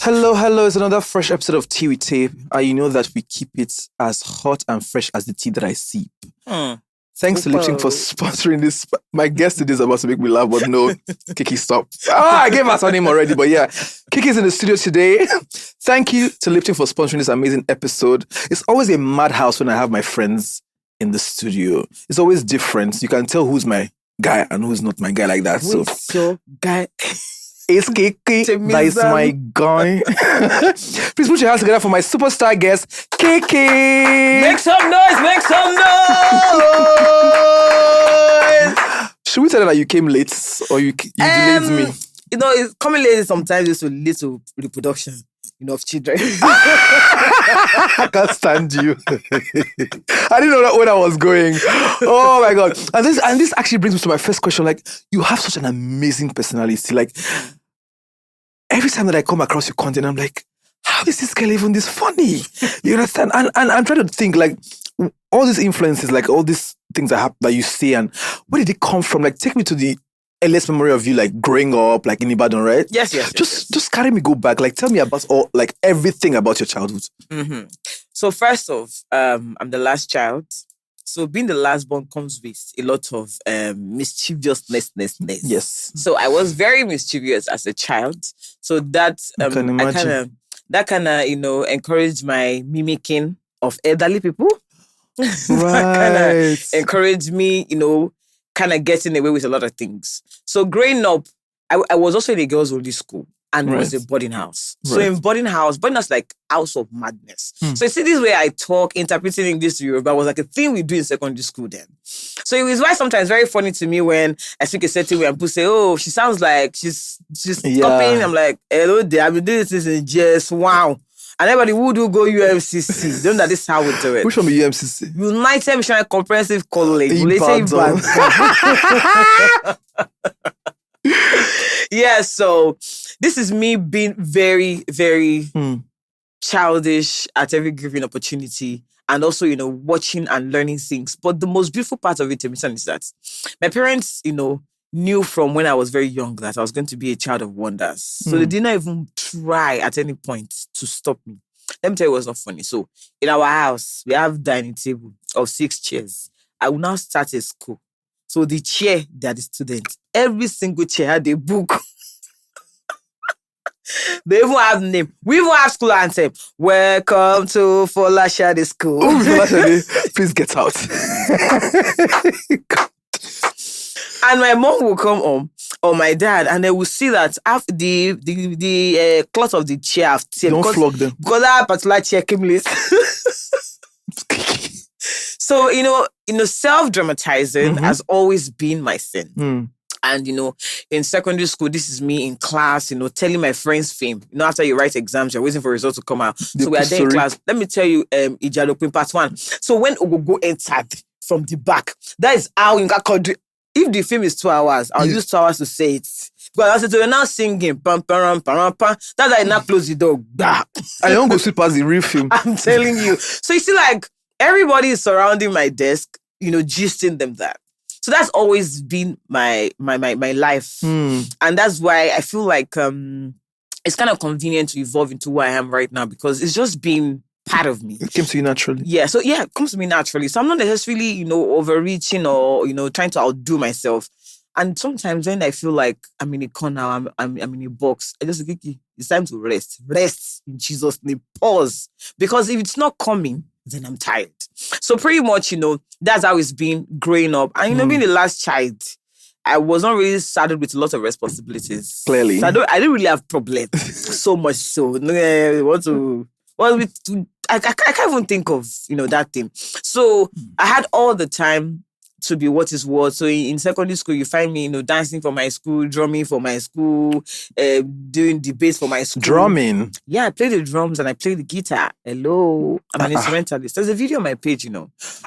Hello. It's another fresh episode of Tea With Tay. You know that we keep it as hot and fresh as the tea that I sip. Thanks to Lipton for sponsoring this. My guest today is about to make me laugh, but no, Kie Kie, stop. I gave us her name already, but yeah. Kie Kie's in the studio today. Thank you to Lipton for sponsoring this amazing episode. It's always a madhouse when I have my friends in the studio. It's always different. You can tell who's my guy and who's not my guy like that. Who's your guy? It's Kie Kie, that is my guy. Please put your hands together for my superstar guest, Kie Kie. Make some noise! Should we tell her that you came late or you delayed me? You know, it's coming late sometimes is to lead to reproduction, of children. I can't stand you. I didn't know that where I was going. Oh my God. And this actually brings me to my first question. Like, you have such an amazing personality. Like, every time that I come across your content, I'm like, how is this girl even this funny? You understand? And I'm trying to think, like, all these influences, like all these things that you say, and where did it come from? Like, take me to the earliest memory of you, like growing up, like in Ibadan, right? Yes. Just carry me, go back. Like, tell me about everything about your childhood. Mm-hmm. So first off, I'm the last child. So being the last born comes with a lot of mischievousness. Yes. So I was very mischievous as a child. So that I can imagine. that kind of encouraged my mimicking of elderly people. Right. Kind of encouraged me, kind of getting away with a lot of things. So growing up, I was also in a girls' only school. And it was a boarding house. So in boarding house like house of madness. So you see this way I talk, interpreting English to Yoruba was like a thing we do in secondary school then. So it was why sometimes very funny to me when I speak a certain way and people say, oh, she sounds like she's copying. I'm like, hello there, I've been doing this in JS, wow. And everybody who do go UMCC, don't know that this is how we do it. Which one be UMCC? United Missionary Comprehensive College. Ibadan. Yeah, so this is me being very, very childish at every given opportunity, and also, watching and learning things. But the most beautiful part of it, is that my parents, knew from when I was very young that I was going to be a child of wonders. So they did not even try at any point to stop me. Let me tell you what's not funny. So in our house, we have dining table of 6 chairs. I will now start a school. So the chair, they are the students. Every single chair had a book. They even have name. We even have school anthem. Welcome to Folashade School. Please get out. And my mom will come home, or my dad, and they will see that after the cloth of the chair have teared. Don't flog them. Because that particular chair came late. So, self-dramatizing has always been my thing. And, in secondary school, this is me in class, telling my friends fame. After you write exams, you're waiting for results to come out. So we are there in class. Let me tell you, Ijadopin part 1. So when Ogogo entered from the back, that is how you got. If the film is 2 hours, I'll use 2 hours to say it. But I said, you're now singing, pam, pam, pam, pam. That's how I now close the door. Bah. I don't go sleep past the real film. I'm telling you. So you see, like, everybody is surrounding my desk, gisting them that. So that's always been my life. And that's why I feel like it's kind of convenient to evolve into who I am right now, because it's just been part of me. It came to you naturally. Yeah, so yeah, it comes to me naturally. So I'm not necessarily, overreaching or, trying to outdo myself. And sometimes when I feel like I'm in a corner, I'm in a box, I just think it's time to rest. Rest in Jesus' name. Pause. Because if it's not coming, then I'm tired. So pretty much, that's how it's been growing up. And, being the last child, I was not really saddled with a lot of responsibilities. Clearly. So I didn't really have problems. So much so. I can't even think of, that thing. So I had all the time to be what is what. So in secondary school, you find me, dancing for my school, drumming for my school, doing debates for my school. Drumming? Yeah, I play the drums and I play the guitar. Hello. I'm an instrumentalist. There's a video on my page,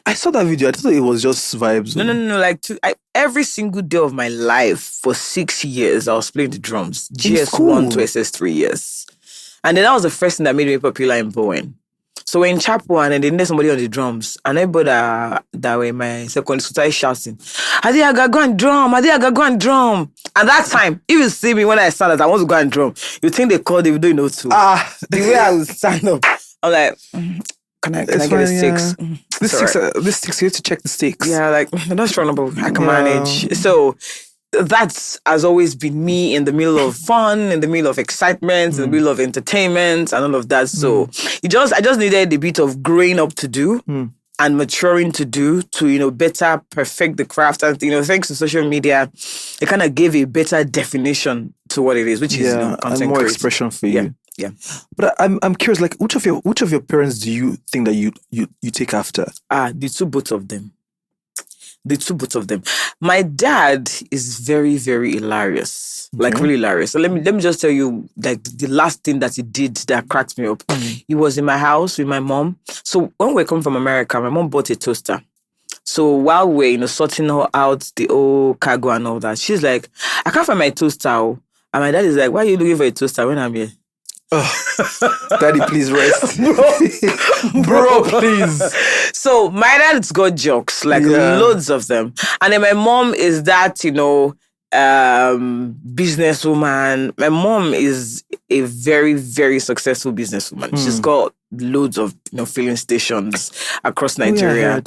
I saw that video. I thought it was just vibes. No. Like, every single day of my life for 6 years, I was playing the drums. GS1 to SS3 years. And then that was the first thing that made me popular in Bowen. So we're in chapel and then they needed somebody on the drums. And everybody that were in my secondary school started shouting, Adiaga, go and drum. Adiaga, go and drum. And that time, if you see me when I stand up, I want to go and drum. You think they called Davido in O2. The way I would stand up, I'm like, can I get the sticks? Yeah. This sticks, you have to check the sticks. Yeah, like, that's strong, but I can manage. So that has always been me in the middle of fun, in the middle of excitement, in the middle of entertainment and all of that. So I just needed a bit of growing up to do and maturing to do to, better perfect the craft. And, thanks to social media, it kind of gave a better definition to what it is, which is content and more creation. expression for you. Yeah. But I'm curious, like, which of your parents do you think that you take after? Both of them. The two both of them. My dad is very, very hilarious. Like really hilarious. So let me just tell you, like, the last thing that he did that cracked me up. He was in my house with my mom. So when we were coming from America, my mom bought a toaster. So while we're sorting out the old cargo and all that, she's like, I can't find my toaster. And my dad is like, why are you looking for a toaster when I'm here? Daddy, please rest. Bro, please. So my dad's got jokes, like loads of them. And then my mom is that, businesswoman. My mom is a very, very successful businesswoman. She's got loads of filling stations across Nigeria.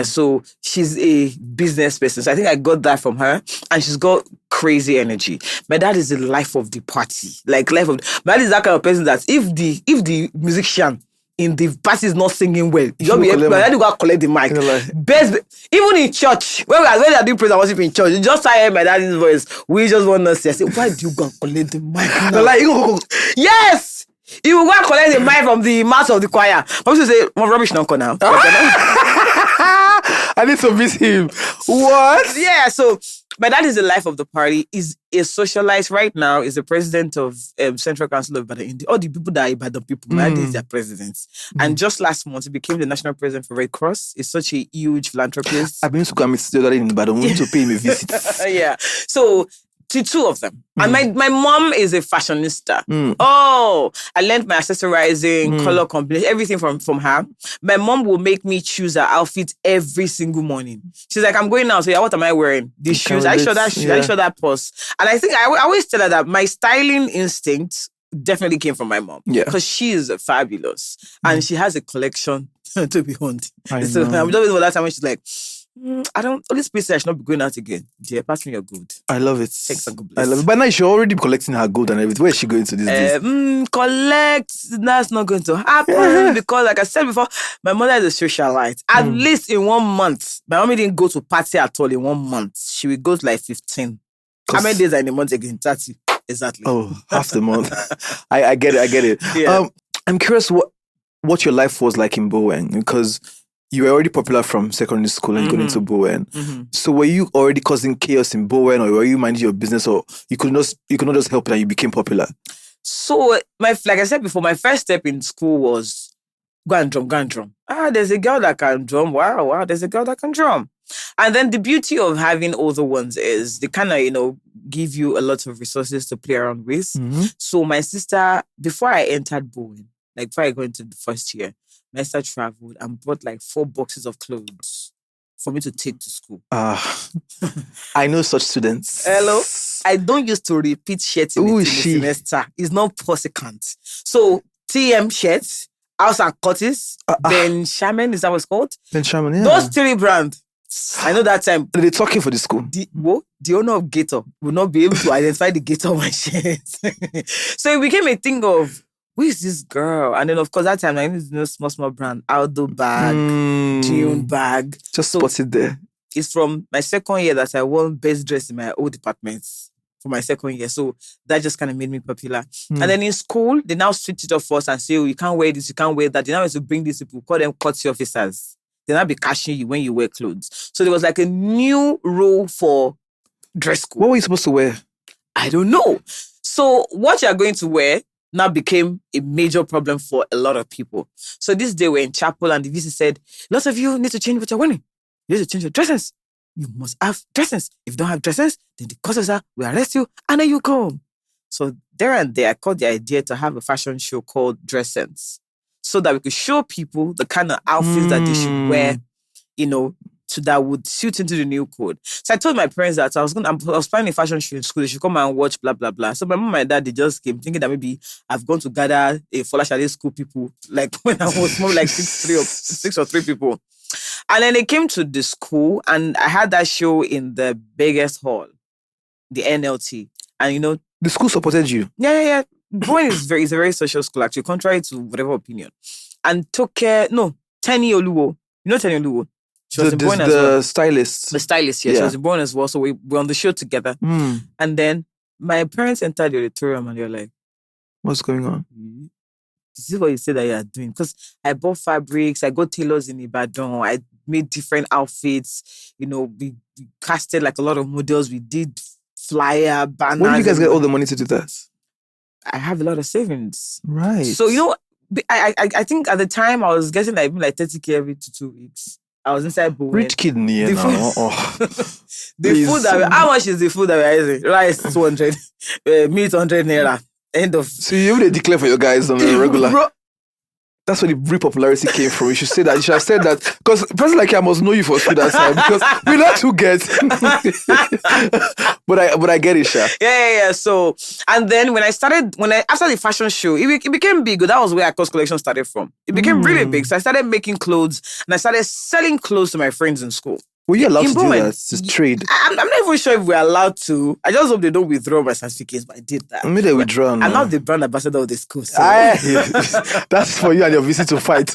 So she's a business person. So I think I got that from her. And she's got crazy energy. My dad is the life of the party. My dad is that kind of person that if the musician in the party is not singing well, my dad will go collect the mic. Even in church, when they are doing praise and worship in church, you just hear my dad's voice. We just want to say, I say, why do you go collect the mic? Yes! He will go and collect the mic from the mouth of the choir. I used to say, rubbish now. I need to miss him. What? Yeah, so my dad is the life of the party. Is a socialite right now. Is the president of Central Council of Ibadan. All the people that are Ibadan people, my dad is their president. And just last month, he became the national president for Red Cross. He's such a huge philanthropist. I've been to come the other in Ibadan. We need to pay him a visit. Yeah. So to two of them. And my mom is a fashionista. Oh, I learned my accessorizing, color combination, everything from her. My mom will make me choose her outfit every single morning. She's like, I'm going now. So yeah, what am I wearing? These shoes. I show that shoe. I show that purse. And I think I always tell her that my styling instinct definitely came from my mom. Yeah. Because she is fabulous. And she has a collection to be haunted. So I'm always that time when she's like, Holy Spirit said I should not be going out again. Dear, pass me your gold. I love it. Take some good I love it. But now she's already collecting her gold and everything. Where is she going to these days? Collect. That's not going to happen because, like I said before, my mother is a socialite. At least in 1 month, my mommy didn't go to party at all in 1 month. She will go to like 15. How many days are in a month again? 30. Exactly. Oh, half the month. I get it. Yeah. I'm curious what your life was like in Bowen, because you were already popular from secondary school and going into Bowen. So were you already causing chaos in Bowen, or were you minding your business, or you could not just help it and you became popular? So like I said before, my first step in school was go and drum. There's a girl that can drum. Wow, there's a girl that can drum. And then the beauty of having older ones is they kind of, give you a lot of resources to play around with. So my sister, before I entered Bowen, like before I got into the first year, my sister traveled and brought like 4 boxes of clothes for me to take to school. I know such students. Hello? I don't used to repeat shirts in the semester. It's not prosecant. So TM shirts, House and Curtis, Ben Sherman, is that what it's called? Ben Sherman, yeah. Those 3 brands. I know that time. They're talking for the school. The owner of Gator will not be able to identify the Gator on my shirts. So it became a thing of, who is this girl? And then, of course, that time I need to know small brand, Aldo bag, Dune bag. Just spotted there. It's from my second year that I won best dress in my old departments for my second year. So that just kind of made me popular. And then in school, they now switch it up for us and say, you can't wear this, you can't wear that. They now have to bring these people, call them courtesy officers. They now be cashing you when you wear clothes. So there was like a new rule for dress code. What were you supposed to wear? I don't know. So what you're going to wear now became a major problem for a lot of people. So this day we're in chapel and the VC said, lots of you need to change what you're wearing. You need to change your dresses. You must have dresses. If you don't have dresses, then the course officer will arrest you and then you come. So there and there, I caught the idea to have a fashion show called Dress Sense. so that we could show people the kind of outfits that they should wear, so that would suit into the new code. So I told my parents that I was planning a fashion show in school. They should come and watch, blah, blah, blah. So my mom and my dad, they just came thinking that maybe I've gone to gather a Folashade school people, like when I was more like six or three people. And then they came to the school and I had that show in the biggest hall, the NLT. And the school supported you? Yeah. Bowen is it's a very social school, actually, contrary to whatever opinion. And Tenny Oluwo. You know Tenny Oluwo? She was in Bowen as well. The stylist. The stylist, yeah. She was in Bowen as well. So we were on the show together. And then my parents entered the auditorium and they were like, what's going on? This is what you said that you are doing. Because I bought fabrics, I got tailors in Ibadan, I made different outfits, we casted like a lot of models, we did flyer, banners. Where did you guys get all the money to do that? I have a lot of savings. Right. So, I think at the time I was getting like 30K every 2 weeks. I was inside Bowen. Rich kid now. The food how much is the food that we're eating? Rice 200, meat 100 naira. End of. So you would declare for your guys on a regular. Bro. That's where the real popularity came from. You should say that. You should have said that. Because a person like you, I must know you for food outside. Because we like to get. but I get it, Sha. Yeah. So, and then after the fashion show, it became big. That was where our cost collection started from. It became really big. So I started making clothes and I started selling clothes to my friends in school. Were you allowed to do that? To trade? I'm not even sure if we're allowed to. I just hope they don't withdraw my certificates, but I did that. Maybe they withdraw. I'm not the brand ambassador of the school. So. That's for you and your visit to fight.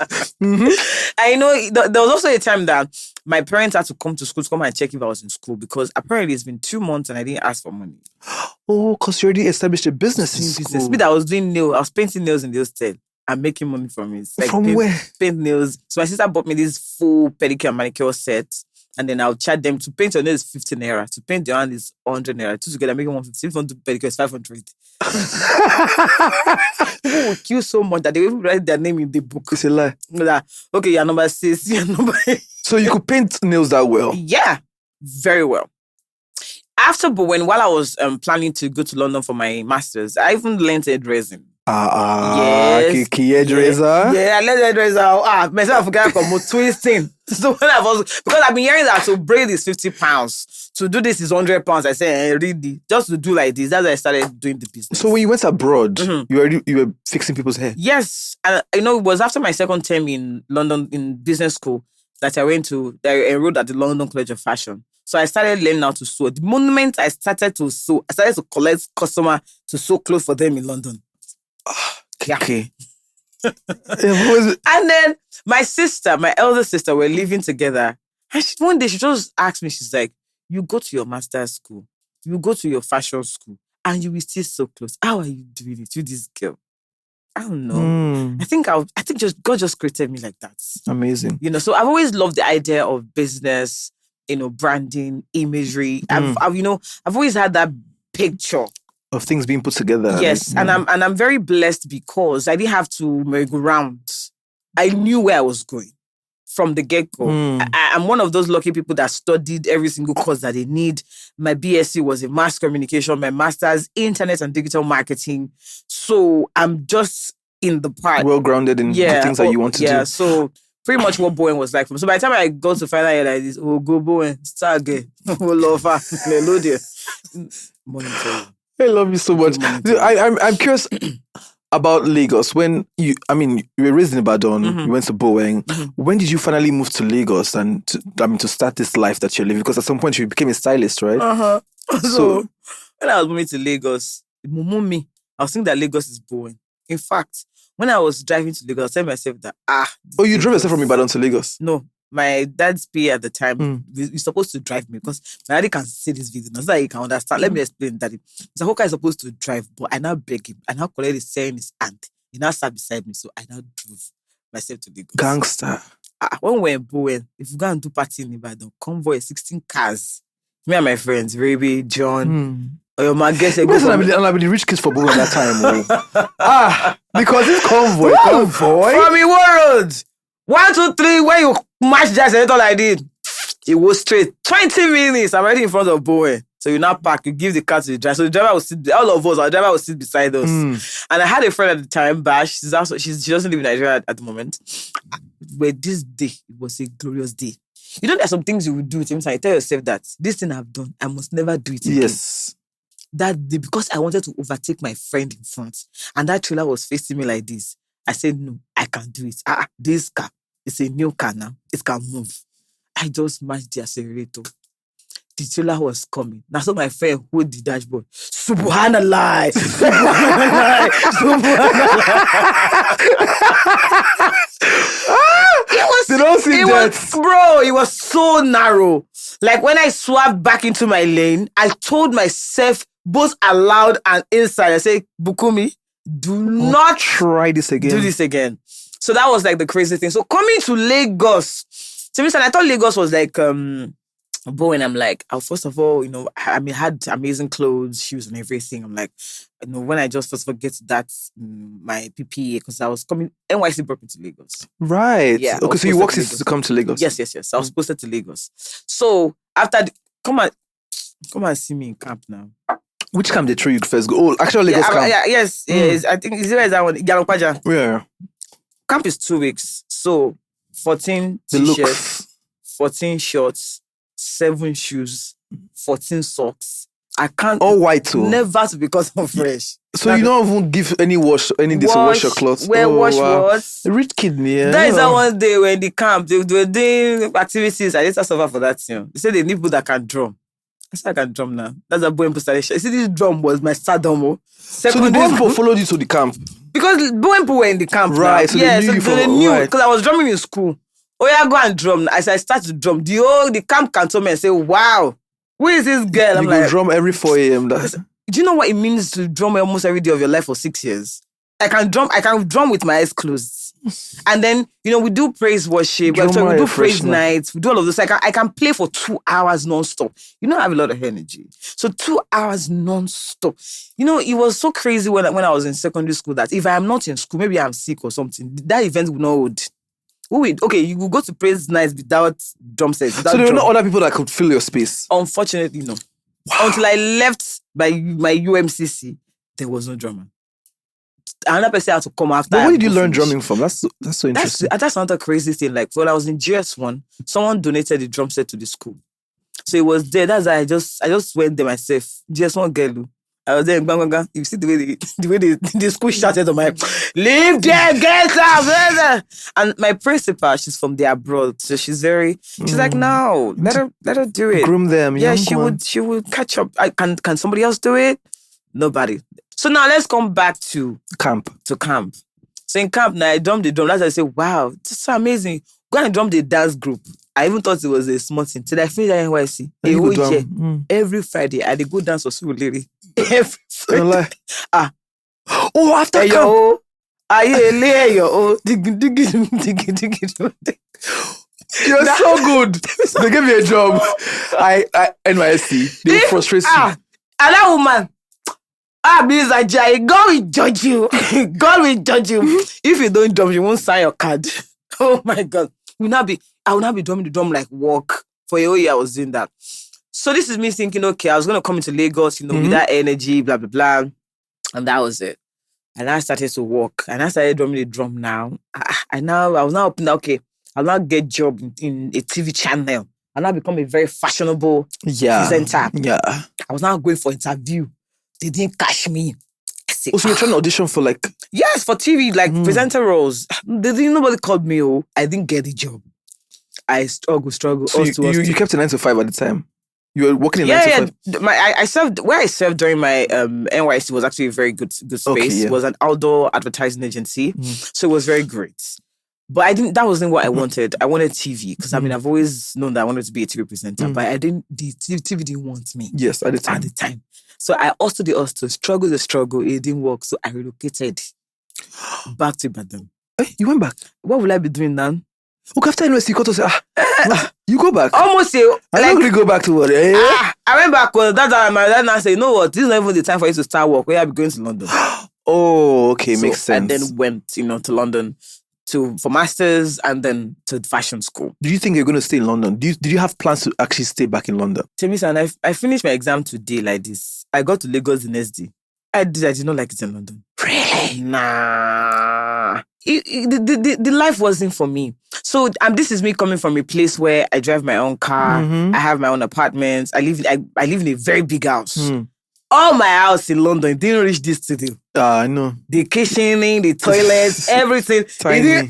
I know there was also a time that my parents had to come to school to come and check if I was in school because apparently it's been 2 months and I didn't ask for money. Oh, because you already established a business in school. Me that I was doing nails. I was painting nails in the hostel. I'm making money from it. Where? Paint nails. So my sister bought me this full pedicure and manicure set. And then I'll charge them to paint your nails 50 naira. To paint your hand is 100 naira. Two together making 150. If you want to pedicure, it's 500. People will queue so much that they will even write their name in the book. It's a lie. Okay, you're number 6. You're number 8. So you could paint nails that well? Yeah, very well. After Bowen, while I was planning to go to London for my master's, I even learned hairdressing. Yes. Kie hairdresser? Yeah, I learned hairdresser. Myself, I forgot about twisting. So when because I've been hearing that to braid is 50 pounds. To do this is 100 pounds. I said, really? Just to do like this. That's why I started doing the business. So when you went abroad, you were fixing people's hair? Yes. And it was after my second term in London in business school that I enrolled at the London College of Fashion. So I started learning how to sew. The moment I started to sew, I started to collect customers to sew clothes for them in London. Okay. And then my elder sister, were living together. And one day she just asked me, she's like, you go to your master's school, you go to your fashion school, and you will still sew clothes. How are you doing it? You this girl. I don't know. I think God just created me like that. Amazing. So I've always loved the idea of business, branding, imagery. I've always had that picture of things being put together. Yes, and I'm very blessed because I didn't have to merry-go-round. I knew where I was going from the get-go. I'm one of those lucky people that studied every single course that they need. My BSc was in mass communication, my master's internet and digital marketing. So I'm just in the part. Well-grounded in the things that you want to do. Yeah, so pretty much what Bowen was like. So by the time I go to final year like this, go Bowen, start again. Lofa, Melodia. Monitor. I love you so much. I'm curious about Lagos. When you were raised in Ibadan, you went to Bowen. When did you finally move to Lagos and to start this life that you're living? Because at some point you became a stylist, right? So when I was moving to Lagos, I was thinking that Lagos is Bowen. In fact, when I was driving to Lagos, I was telling myself that Oh, you drove yourself from Ibadan to Lagos? No. My dad's PA at the time, he's supposed to drive me because my daddy can see this video now so that he can understand. Let me explain, daddy. So Hoka is supposed to drive, but I now beg him. I now collect his saying his aunt. He now sat beside me, so I now drove myself to Lagos. Gangster. When we're in Bowen, if you go and do party in Ibadan, convoy 16 cars. Me and my friends, Raby, John, or your man guess. I'll be the rich kids for Bowen that time. Because this convoy. From the world. 1, 2, 3, when you match that senator like this, it was straight. 20 minutes, I'm already in front of Bowen. So you now park, you give the car to the driver. So the driver will sit, all of us, our driver will sit beside us. And I had a friend at the time, Bash. She doesn't live in Nigeria at the moment. Where this day, it was a glorious day. You know, there are some things you will do. Sometimes you tell yourself that this thing I've done, I must never do it again. Yes. That day, because I wanted to overtake my friend in front, and that trailer was facing me like this, I said, no, I can't do it. This car, it's a new car now. It can move. I just matched the accelerator. The trailer was coming. Now, so my friend hold the dashboard. Subhanallah. Subhanallah. It was so narrow. Like when I swerved back into my lane, I told myself both aloud and inside, I said, Bukumi, do not try this again. Do this again. So that was like the crazy thing. So coming to Lagos, to me, I thought Lagos was like Bowen. I'm like, first of all, you know, I had amazing clothes, shoes, and everything. I'm like, you know, when I just first of all get to that, my PPE, because I was coming, NYC brought me to Lagos. Right. Yeah. Okay, so you walked to come to Lagos. Yes. I was posted to Lagos. So after, come and see me in camp now. Which camp they threw you first? Oh, actual Lagos camp. Yes. I think is that one? Galokwaja. Yeah. Camp is 2 weeks. So 14 t-shirts, 14 shorts, 7 shoes, 14 socks. I can't. All white too. Never to because of fresh. So you don't even give any wash your clothes. Wash. Rich kid, yeah. That is that one day when the camp they were doing activities. I just suffer for that. You know, they said they need people that can drum. I said I can drum now. That's a Bowen installation. You see, this drum was my stardom. So the Bowen people followed you to the camp because Bowen people were in the camp. Right. Now. So they knew because I was drumming in school. Oh yeah, go and drum. As I start to drum, the camp can tell me and say, "Wow, who is this girl?" I'm you like, go drum every 4 a.m. Do you know what it means to drum almost every day of your life for 6 years? I can drum with my eyes closed. And then, you know, we do praise worship, we do praise nights, we do all of this. I can play for 2 hours non-stop. You know, I have a lot of energy. So 2 hours non-stop. You know, it was so crazy when I was in secondary school that if I am not in school, maybe I'm sick or something, that event would not hold. Okay, you will go to praise nights without drum sets. So there were no other people that could fill your space? Unfortunately, no. Wow. Until I left my UMCC, there was no drummer. Another person had to come after. But where did you learn drumming from? That's so interesting. That's another crazy thing. Like when I was in GS1, someone donated the drum set to the school. So it was there. That's why I just went there myself. GS1 girl. I was there in Banganga. You see the way the school shouted on my leave there, get out. And my principal, she's from the abroad. So she's like, no, let her do it. Groom them. Yeah, she would catch up. Can somebody else do it? Nobody. So now let's come back to camp. So in camp now, I drummed the drum. That's why I say, wow, this is so amazing. Go and drum the dance group. I even thought it was a small thing. Till I finished at NYC. Every Friday, I did go dance for Surulere. Every Friday. After camp. You're so good. They gave me a job. NYC. They frustrate you. And that woman. Means God will judge you. God will judge you. If you don't drum, you won't sign your card. Oh my God. I will not be drumming the drum like walk. For a whole year, I was doing that. So this is me thinking, okay, I was going to come into Lagos, you know, with that energy, blah, blah, blah. And that was it. And I started to walk. And I started drumming the drum now. I was now open, okay, I'll now get job in a TV channel. I'll now become a very fashionable presenter. Yeah. I was now going for interview. They didn't catch me. So you're trying to audition for like... Yes, for TV, like presenter roles. Nobody called me. I didn't get the job. I struggle. So you kept a 9 to 5 at the time? You were working in 9 to 5? I served during my NYC was actually a very good space. Okay, yeah. It was an outdoor advertising agency. So it was very great. But that wasn't what I wanted. I wanted TV because I've always known that I wanted to be a TV presenter. But the TV didn't want me. Yes, at the time. So I also struggle the struggle. It didn't work. So I relocated back to Ibadan. Hey, you went back? What will I be doing now? Okay, after NYC, you got to say, you go back. Almost say, I'm not going to go back to work. I went back. That's how my dad now said, you know what? This is not even the time for you to start work. Where I'll be going to London. Oh, okay, makes sense. And then went, to London. for masters and then to fashion school. Do you think you're going to stay in London? Did you have plans to actually stay back in London? Temisan, I finished my exam today like this. I got to Lagos the next day. I did not like it in London. Really? Nah. The life wasn't for me. So this is me coming from a place where I drive my own car. I have my own apartments. I live in a very big house. All my house in London didn't reach this studio. I know. The kitchening, the toilets, everything. Tiny.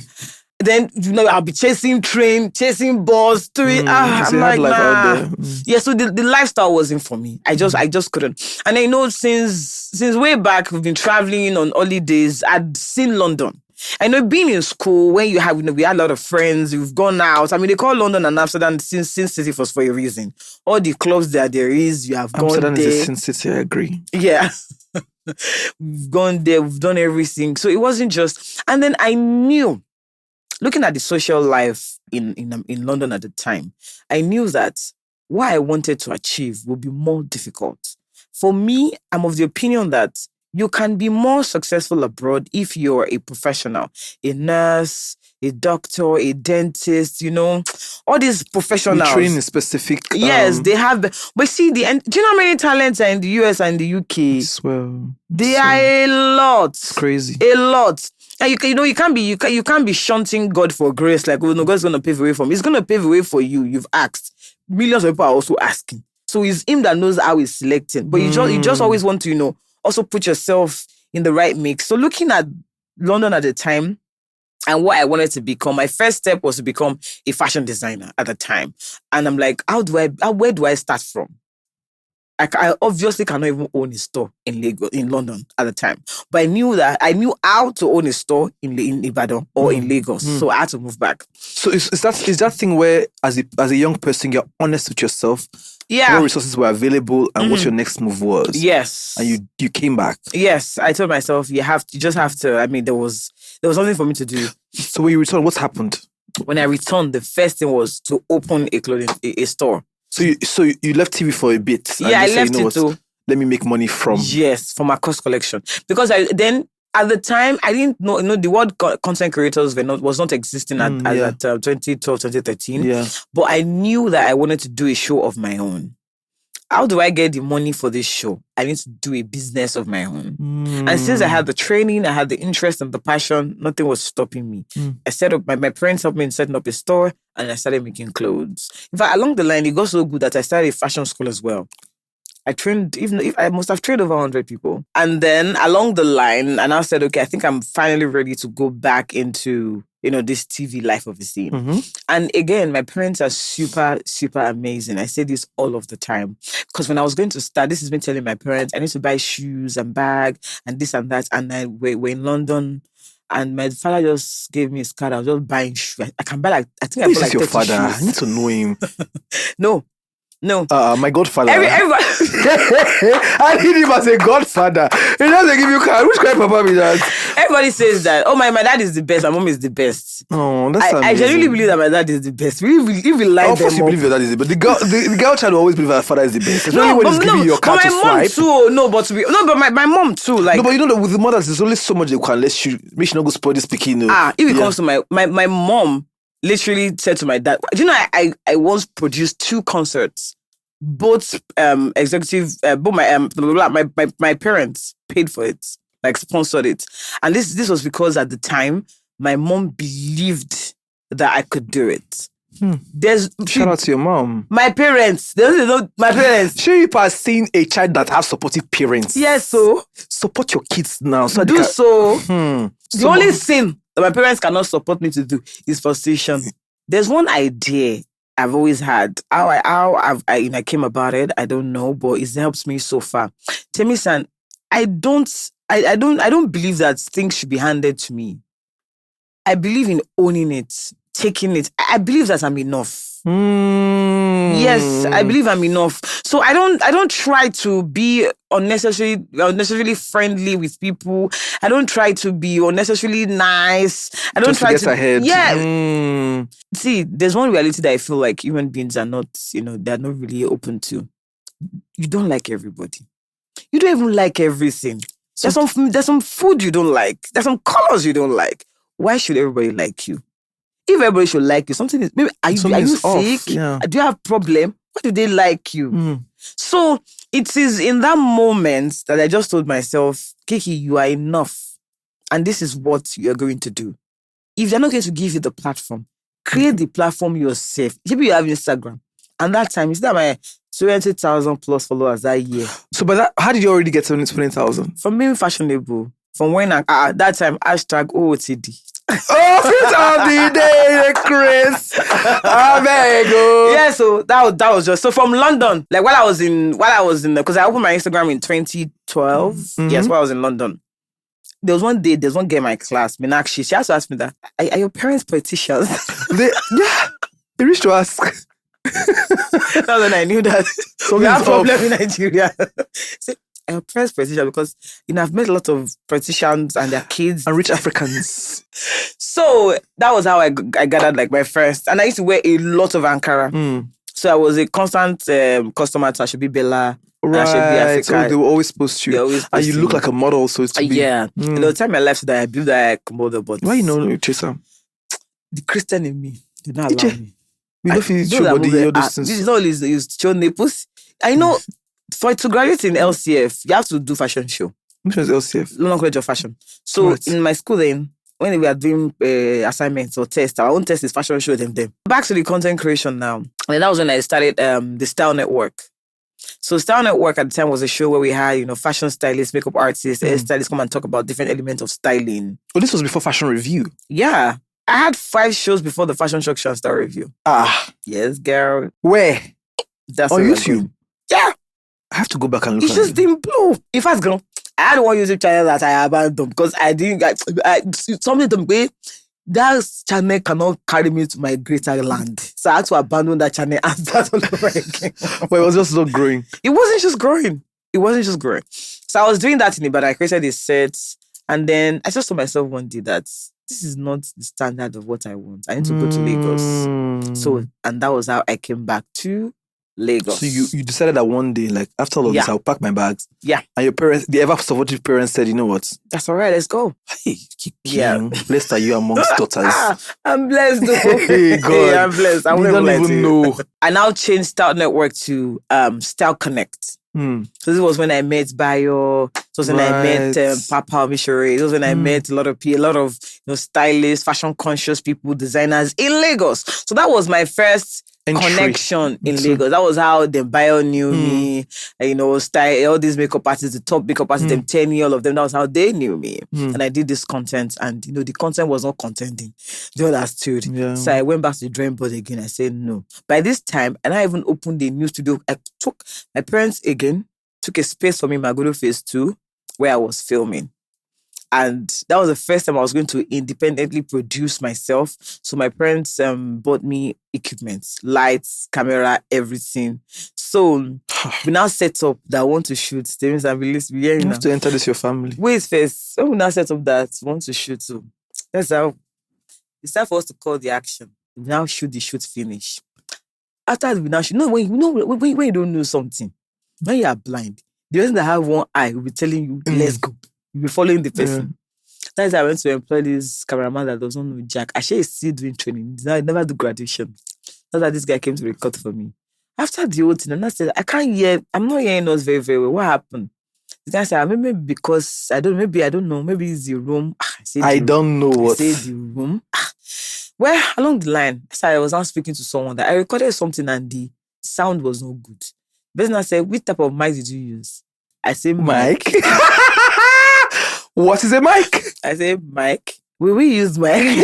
Then I'll be chasing train, chasing bus to it. I'm like, nah. Yeah, so the lifestyle wasn't for me. I just couldn't. And I know since way back we've been traveling on holidays. I'd seen London. I know being in school when we had a lot of friends, we've gone out. I mean, they call London and Amsterdam sin city for a reason. All the clubs that there is, you have Amsterdam gone there. is a sin city, I agree. Yeah. We've gone there, we've done everything. So it wasn't just, and then I knew, looking at the social life in London at the time, I knew that what I wanted to achieve would be more difficult. For me, I'm of the opinion that you can be more successful abroad if you're a professional, a nurse, a doctor, a dentist, all these professionals. We train in specific... Yes, they have... But see, do you know how many talents are in the US and the UK? Well, They are a lot. It's crazy. A lot. And you can't be shunting God for grace like, no, God's going to pave the way for me. He's going to pave the way for you. You've asked. Millions of people are also asking. So it's him that knows how he's selecting. But you just always want to, also put yourself in the right mix. So looking at London at the time and what I wanted to become, my first step was to become a fashion designer at the time. And I'm like, where do I start from? I obviously cannot even own a store in London at the time. But I knew how to own a store in Ibadan or in Lagos. So I had to move back. So is that thing where as a young person you're honest with yourself? Yeah. What resources were available and what your next move was? Yes. And you came back. Yes. I told myself you just have to. I mean, there was something for me to do. So when you returned, what happened? When I returned, the first thing was to open a store. So you left TV for a bit. Yeah, I left it too. Let me make money from... Yes, from my course collection. Because at the time, I didn't know, the word content creators was not existing at 2012, 2013. Yeah. But I knew that I wanted to do a show of my own. How do I get the money for this show? I need to do a business of my own. And since I had the training, I had the interest and the passion, nothing was stopping me. I set up, my parents helped me in setting up a store and I started making clothes. In fact, along the line, it got so good that I started a fashion school as well. I trained, even if I must have trained over 100 people. And then along the line, and I said, okay, I think I'm finally ready to go back into, this TV life of the scene. And again, my parents are super, super amazing. I say this all of the time. Because when I was going to start, this has been telling my parents, I need to buy shoes and bag and this and that. And we're in London. And my father just gave me his card. I was just buying shoes. I can buy Who is your father? Shoes. I need to know him. No. My godfather. Everybody. I need him as a godfather. He doesn't give you card. Which kind of papa is that? Everybody says that. Oh, my dad is the best. My mom is the best. Oh, that's amazing. I genuinely believe that my dad is the best. We like of course you believe your dad is the best. The girl child will always believe that father is the best. Especially when he's giving you your card to swipe. But my mom too. Like, no, but that with the mothers, there's only so much they can let you make sure not go spoil this speaking. If it comes to my mom, literally said to my dad, do you know I once produced 2 concerts, both executive, both my parents paid for it, like sponsored it, and this was because at the time my mom believed that I could do it. Shout out to your mom. My parents, they don't know my parents. Sure, you have seen a child that has supportive parents. Yes, so support your kids now. So do so. The only thing that my parents cannot support me to do is frustration. There's one idea I've always had. How I came about it, I don't know, but it helps me so far. Temi-san, I don't believe that things should be handed to me. I believe in owning it, taking it. I believe that I'm enough. Yes, I believe I'm enough. So I don't try to be unnecessarily friendly with people. I don't try to be unnecessarily nice. I don't try to get ahead. Yeah. See, there's one reality that I feel like human beings are not, they're not really open to. You don't like everybody. You don't even like everything. There's some food you don't like. There's some colors you don't like. why should everybody like you? If everybody should like you, something is maybe are you off. sick? Yeah. Do you have problem? Why do they like you? So it is in that moment that I just told myself, Kiki, you are enough. And this is what you're going to do. If they're not going to give you the platform, create the platform yourself. Maybe you have Instagram. And that time, is that my 20,000 plus followers that year? So, but that, how did you already get to 20,000? From being fashionable. From when that time, hashtag OOTD. Oh, fit of the day, Chris. There you go. Yeah, so that was just so from London. Like while I was in because I opened my Instagram in 2012. Yes, while I was in London. There was one girl in my class, Minakshi. She also asked me that, are your parents politicians? They reached to ask. That's when I knew that we have a problem in Nigeria. So, are your parents politicians? Because I've met a lot of politicians and their kids. And rich Africans. So that was how I gathered like my first. And I used to wear a lot of Ankara. So I was a constant customer to Ashobi Bella. Right, so they were always supposed to. And you look like a model, so it's to be. Yeah. And the time I left that, I believe that I model, but why you know Chaser? The Christian in me did not allow me. You know, if you body, this is not always used show nipples. I know to graduate in LCF, you have to do fashion show. Which was LCF? London College of Fashion. So in my school then, when we are doing assignments or tests, our own test is fashion show them. Back to the content creation now. And that was when I started the Style Network. So Style Network at the time was a show where we had, fashion stylists, makeup artists, hairstylists come and talk about different elements of styling. Oh, this was before Fashion Review? Yeah. I had 5 shows before the Fashion Shock Show and Star Review. Yes, girl. Where? That's on YouTube? Yeah. I have to go back and look at it. It's just didn't blow. In fact, girl, I had one YouTube channel that I abandoned because I didn't something to me. That channel cannot carry me to my greater land. So I had to abandon that channel and start all over again. But it was just not growing. It wasn't just growing. So I was doing that in Ibadan. I created a set. And then I just told myself one day that this is not the standard of what I want. I need to go to Lagos. So, and that was how I came back to Lagos. So you decided that one day, like after all of this, I'll pack my bags. Yeah. And your parents, the ever supportive parents said, you know what? That's all right, let's go. Hey, blessed are you amongst daughters. I'm blessed. Hey, God. Hey, I'm blessed. I don't even know. I now changed Style Network to Style Connect. So this was when I met Bayo. It was when I met Papa Mishore. It was when I met a lot of stylists, fashion conscious people, designers in Lagos. So that was my first connection in Lagos. That was how the Bayo knew me. Style all these makeup artists, the top makeup artists, them 10 years, all of them. That was how they knew me. And I did this content, and the content was not contending. They understood. Yeah. So I went back to the drawing board again. I said no. By this time, and I even opened a new studio. I took my parents again. Took a space for me in Magodo Phase 2 where I was filming. And that was the first time I was going to independently produce myself. So my parents bought me equipment, lights, camera, everything. So we now set up that I want to shoot. You have to enter this your family. Wait first. So we now set up that want to shoot. So that's how it's time for us to call the action. We now shoot the shoot finish. After we now shoot, when you don't know something, when you are blind, the person that have one eye will be telling you, let's go. You'll be following the person. That's why I went to employ this cameraman that doesn't know Jack. Actually, he's still doing training. I never do graduation. That's why this guy came to record for me. After the whole thing, and I said, I'm not hearing us very, very well. What happened? The guy said, maybe because, I don't know, maybe it's the room. I don't know what. I said the room. Well, along the line, I was now speaking to someone that I recorded something and the sound was not good. The person said, which type of mic did you use? I said, mic. What is a mic? I said, mic. Will we use mic?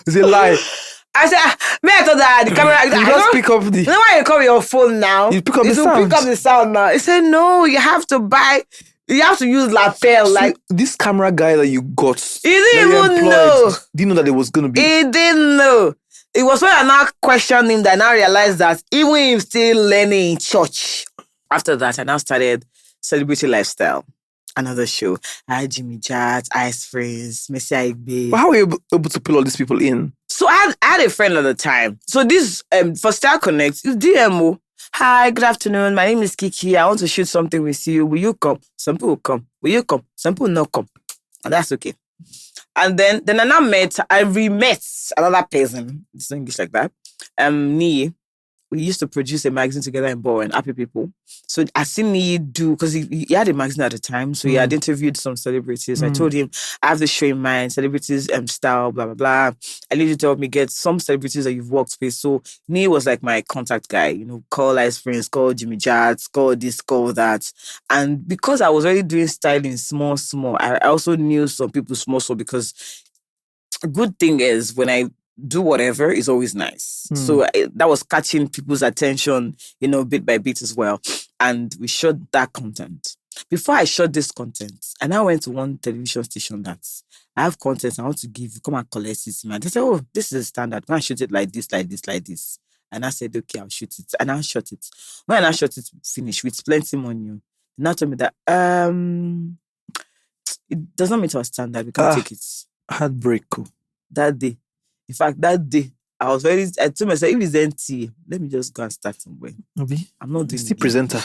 It's a lie. I said, I thought that the camera. You just pick up the. You know why you call your phone now? You pick up the sound. Pick up the sound now. He said, no, you have to use lapel. So this camera guy that you got. He didn't even know. Didn't know that it was going to be. He didn't know. It was when I now questioned him that I now realized that even him still learning in church. After that, I now started Celebrity Lifestyle. Another show. I had Jimmy Jat, Ice Freeze, Messi Aigbe. But how were you able to pull all these people in? So I had a friend at the time. So this, for Style Connect, it's DMO. Hi, good afternoon. My name is Kie Kie. I want to shoot something with you. Will you come? Some people will come. Will you come? Some people not come. And that's okay. And then I re-met another person. It's not English like that. Nie. We used to produce a magazine together in Bowen, Happy People. So I seen Nie do, because he had a magazine at the time, so he had interviewed some celebrities. I told him, I have this show in mind, celebrities style, blah, blah, blah. I need you to help me get some celebrities that you've worked with. So Nie was like my contact guy, call Ice Prince, call Jimmy Jats, call this, call that. And because I was already doing styling small, I also knew some people small, because a good thing is when I do whatever is always nice. So that was catching people's attention, bit by bit as well. And we shot that content. Before I shot this content, and I went to one television station that I have content I want to give you, come and collect it, man. They said, oh, this is a standard. Go and shoot it like this, like this, like this. And I said, okay, I'll shoot it. And I shot it. When I shot it, finished with plenty money. Now told me that it does not meet our standard. We can't take it. Heartbreak. That day. In fact, that day, I told myself, if it's NT, let me just go and start somewhere. I'm not doing still presenter.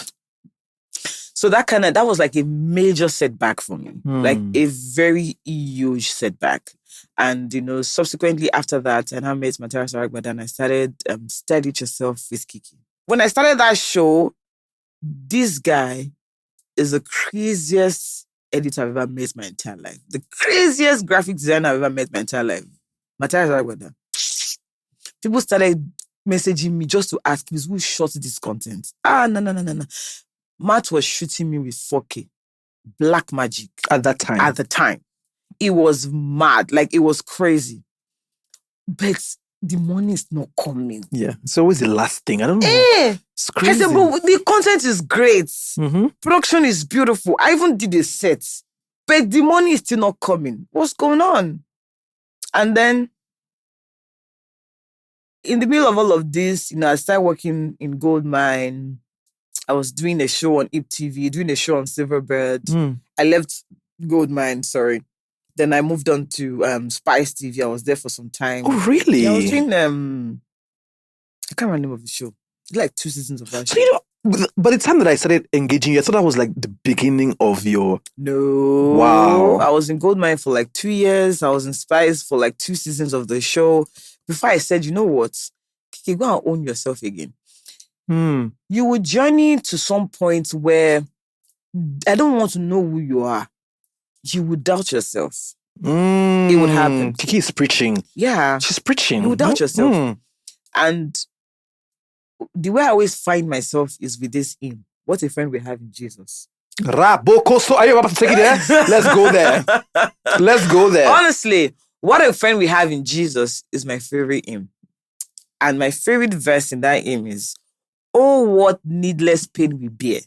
So that was like a major setback for me. Like a very huge setback. And, subsequently after that, and I met Matthias Ibadan, I started Study It Yourself with Kie Kie. When I started that show, this guy is the craziest editor I've ever met my entire life. The craziest graphic designer I've ever met my entire life. Matthias Ibadan. People started messaging me just to ask me who shot this content. No. Matt was shooting me with 4K. Black magic. At that time. It was mad. Like, it was crazy. But the money is not coming. Yeah. It's always the last thing. I don't know. It's crazy. I said, but the content is great. Production is beautiful. I even did a set. But the money is still not coming. What's going on? And then, in the middle of all of this, I started working in Gold Mine. I was doing a show on IP TV, doing a show on Silverbird. I left Gold Mine, sorry. Then I moved on to Spice TV. I was there for some time. Oh, really? Yeah, I was doing, I can't remember the name of the show. Like 2 seasons of that show. So, by the time that I started engaging you, I thought that was like the beginning of your... No. Wow. I was in Gold Mine for like 2 years. I was in Spice for like 2 seasons of the show. Before I said, you know what? Kie Kie, go and own yourself again. You would journey to some point where I don't want to know who you are. You would doubt yourself. It would happen. Kie Kie is preaching. Yeah. She's preaching. You would doubt yourself. And the way I always find myself is with this hymn. What a friend we have in Jesus. Rabokoso. Are you about to take it there? Let's go there. Honestly, what a friend we have in Jesus is my favorite hymn. And my favorite verse in that hymn is, oh, what needless pain we bear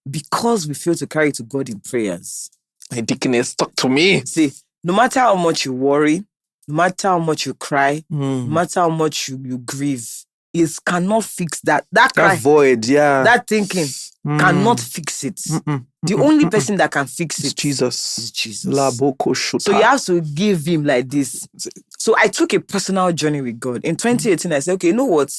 because we fail to carry it to God in prayers. My deaconess, talk to me. See, no matter how much you worry, no matter how much you cry, no matter how much you grieve, it cannot fix that cry, that void, yeah. That thinking cannot fix it. The only person that can fix it is Jesus. Is Jesus. So you have to give him like this. So I took a personal journey with God. In 2018, I said, okay, you know what?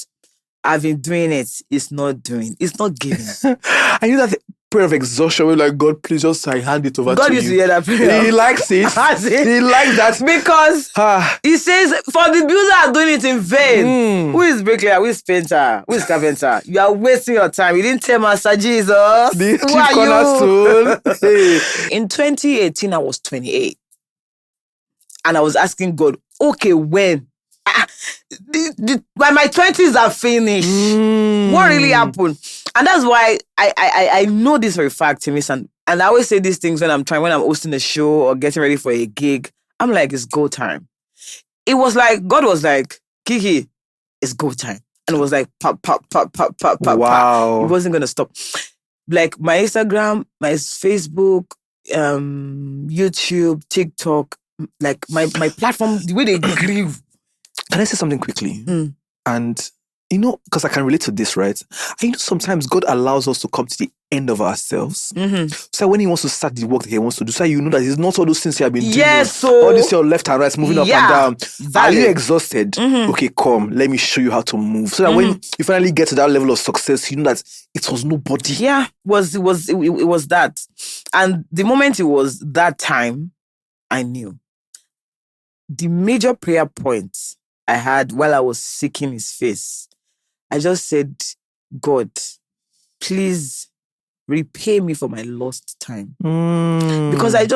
I've been doing it. It's not giving. I knew that prayer of exhaustion. We're like, God, please just hand it over God to you. God used to hear that prayer. He likes it. He likes that. Because he says, for the builder are doing it in vain. Who is bricklayer? Who is painter? Who is carpenter? You are wasting your time. You didn't tell Master Jesus. Who are you? In 2018, I was 28. And I was asking God, okay, when? My 20s are finished. What really happened? And that's why I know this for a fact, Timmy. And I always say these things when I'm hosting a show or getting ready for a gig. I'm like, it's go time. It was like, God was like, Kie Kie, it's go time. And it was like, pop. Wow. It wasn't going to stop. Like my Instagram, my Facebook, YouTube, TikTok, like my platform, the way they grew. Can I say something quickly? And, because I can relate to this, right? Sometimes God allows us to come to the end of ourselves. So when he wants to start the work that he wants to do, so you know that it's not all those things you have been doing. Yes, so... all this your left and right, moving up and down. Valid. Are you exhausted? Okay, come. Let me show you how to move. So that when you finally get to that level of success, you know that it was nobody. Yeah, it was that. And the moment it was that time, I knew. the major prayer point I had while I was seeking his face, I just said, God, please repay me for my lost time. Because I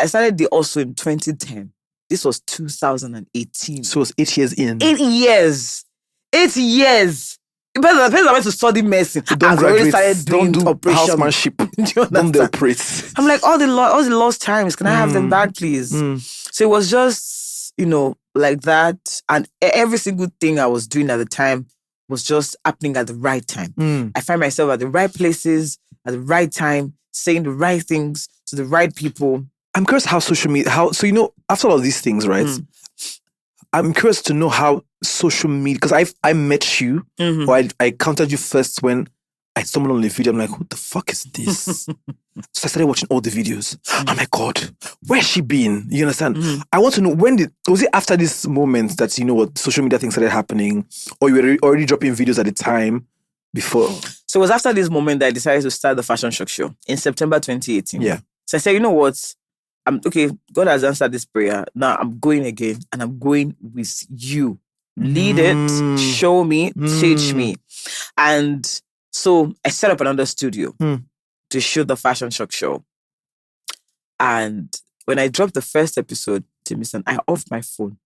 started the also in 2010. This was 2018. So it was 8 years in. 8 years. 8 years. The person I went to study medicine. Don't I've graduate. already started doing Don't do operation. housemanship. Do you Don't understand? do operate. I'm like, all the lost times, can I have them back, please? So it was just, like that. And every single thing I was doing at the time was just happening at the right time. I find myself at the right places, at the right time, saying the right things to the right people. I'm curious how social media, after all of these things, right? I'm curious to know how social media, because I met you, or I encountered you first when I stumbled on the video. I'm like, what the fuck is this? So I started watching all the videos. Oh my God, where's she been? You understand? I want to know, was it after this moment that, social media things started happening, or you were already dropping videos at the time before? So it was after this moment that I decided to start the fashion shock show in September 2018. Yeah. So I said, you know what? Okay, God has answered this prayer. Now I'm going again, and I'm going with you. Lead it, show me, teach me. And so I set up another studio to shoot the fashion shock show. And when I dropped the first episode, Timison, I offed my phone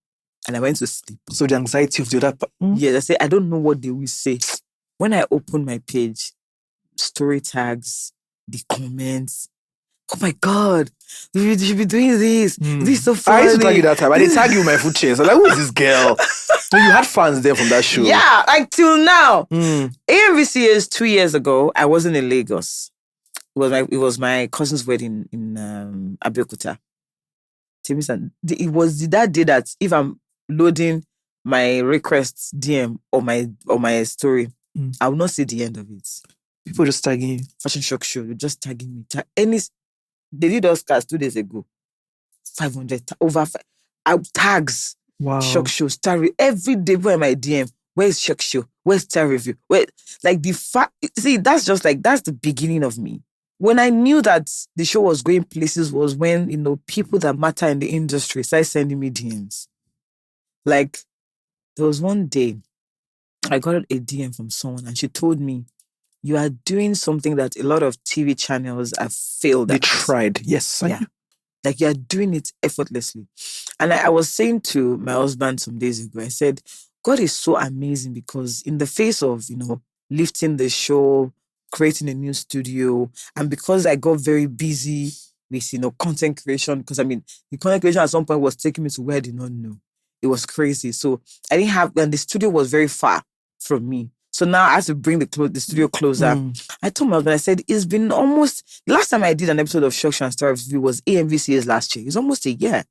and I went to sleep. So the anxiety of the other part. Yes, I said, I don't know what they will say. When I opened my page, story tags, the comments, oh my God, you should be doing this. This is so funny. I used to tag you that time. I didn't tag you with my food chains. I was like, who is this girl? So you had fans there from that show. Yeah, like till now. AMVC is 2 years ago. I wasn't in Lagos. It was my cousin's wedding in Abeokuta. It was that day that if I'm loading my requests DM or my story, I will not see the end of it. People just tagging you. Fashion shock show, you're just tagging me. They did Oscars 2 days ago. 500 over tags. Wow. Shock show, star review. Every day when my DM, where's shock show? Where's star review? That's the beginning of me. When I knew that the show was going places was when, people that matter in the industry started sending me DMs. Like, there was one day I got a DM from someone and she told me, you are doing something that a lot of TV channels have failed at. They tried. Yes. Yeah. Like you're doing it effortlessly. And I was saying to my husband some days ago, I said, God is so amazing because in the face of, lifting the show, creating a new studio, and because I got very busy with, content creation, because the content creation at some point was taking me to where I did not know. It was crazy. So I didn't have, and the studio was very far from me. So now I had to bring the studio closer. I told my husband, I said, it's been almost, the last time I did an episode of Shock and Star Review was AMVCA's last year. It's almost a year.